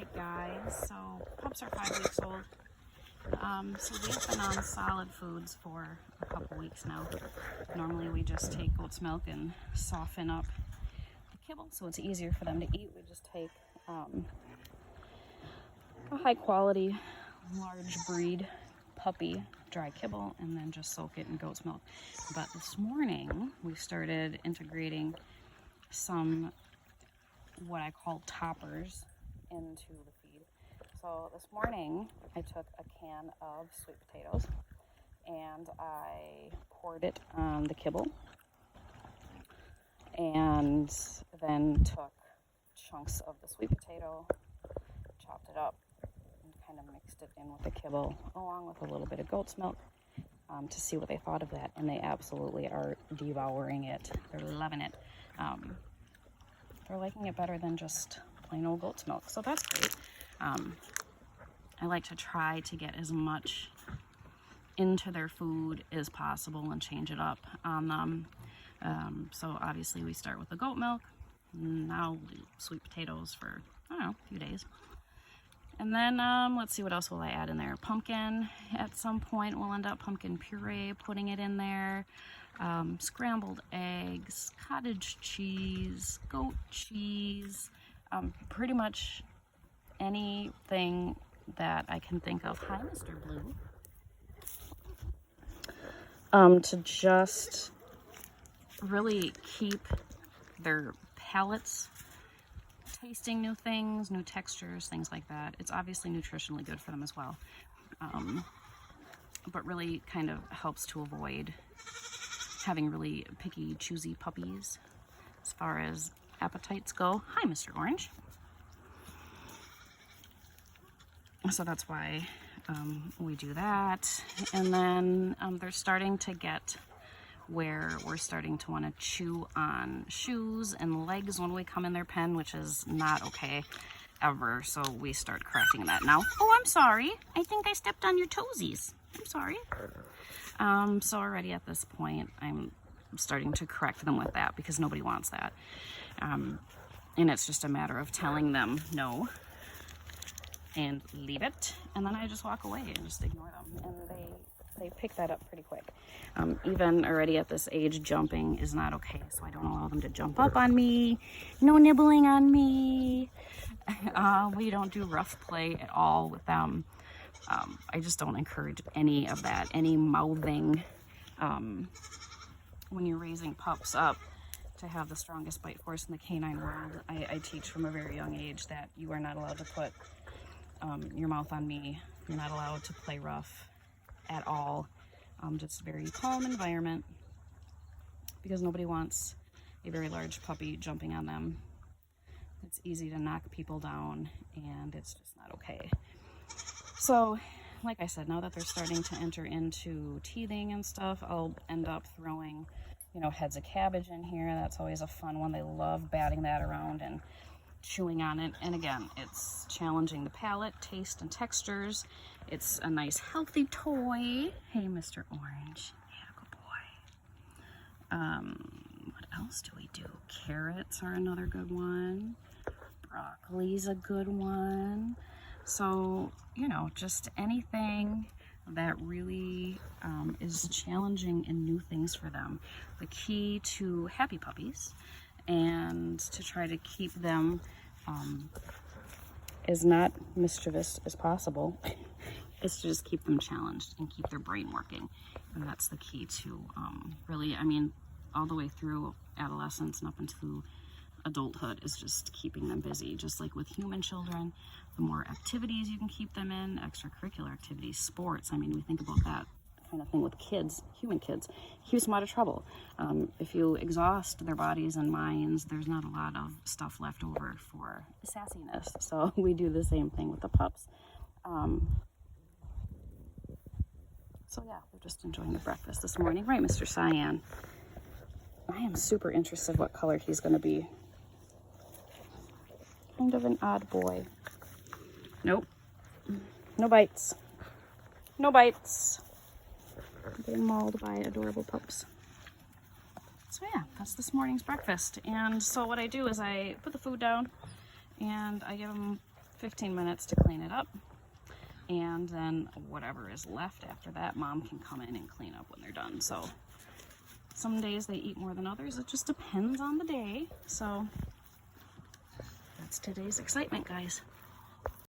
Alright guys, so pups are 5 weeks old. So they've been on solid foods for a couple weeks now. Normally we just take goat's milk and soften up the kibble so it's easier for them to eat. We just take a high quality, large breed puppy dry kibble and then just soak it in goat's milk. But this morning we started integrating some what I call toppers into the feed. So this morning I took a can of sweet potatoes and I poured it on the kibble and then took chunks of the sweet potato, chopped it up and kind of mixed it in with the kibble along with a little bit of goat's milk to see what they thought of that, and they absolutely are devouring it. They're loving it. They're liking it better than just plain old goat's milk, so that's great. I like to try to get as much into their food as possible and change it up on them. So obviously we start with the goat milk. Now we'll do sweet potatoes for, I don't know, a few days. And then let's see, what else will I add in there? Pumpkin at some point. We'll end up pumpkin puree, putting it in there. Scrambled eggs, cottage cheese, goat cheese, pretty much anything that I can think of. Hi, Mr. Blue. To just really keep their palates tasting new things, new textures, things like that. It's obviously nutritionally good for them as well, but really kind of helps to avoid having really picky, choosy puppies as far as appetites go. Hi, Mr. Orange. So that's why we do that. And then they're starting to get where we're starting to want to chew on shoes and legs when we come in their pen, which is not okay ever. So we start correcting that now. Oh, I'm sorry. I think I stepped on your toesies. I'm sorry. So already at this point, I'm starting to correct them with that because nobody wants that. And it's just a matter of telling them no and leave it. And then I just walk away and just ignore them. And they pick that up pretty quick. Even already at this age, jumping is not okay. So I don't allow them to jump up on me. No nibbling on me. We don't do rough play at all with them. I just don't encourage any of that, any mouthing. When you're raising pups up to have the strongest bite force in the canine world, I teach from a very young age that you are not allowed to put your mouth on me. You're not allowed to play rough at all. Just a very calm environment because nobody wants a very large puppy jumping on them. It's easy to knock people down and it's just not okay. So, like I said, now that they're starting to enter into teething and stuff, I'll end up throwing, heads of cabbage in here. That's always a fun one. They love batting that around and chewing on it. And again, it's challenging the palate, taste, and textures. It's a nice, healthy toy. Hey, Mr. Orange. Yeah, good boy. What else do we do? Carrots are another good one. Broccoli's a good one. So, just anything that really is challenging and new things for them. The key to happy puppies and to try to keep them as not mischievous as possible is to just keep them challenged and keep their brain working. And that's the key to really, all the way through adolescence and up into adulthood is just keeping them busy. Just like with human children, the more activities you can keep them in, extracurricular activities, sports, we think about that kind of thing with kids, human kids, keeps them out of trouble. If you exhaust their bodies and minds, there's not a lot of stuff left over for sassiness. So we do the same thing with the pups. So yeah, we're just enjoying the breakfast this morning. Right, Mr. Cyan? I am super interested what color he's going to be. Kind of an odd boy. Nope. No bites. No bites. I'm getting mauled by adorable pups. So yeah, that's this morning's breakfast. And so what I do is I put the food down and I give them 15 minutes to clean it up. And then whatever is left after that, Mom can come in and clean up when they're done. So some days they eat more than others. It just depends on the day. So that's today's excitement, guys.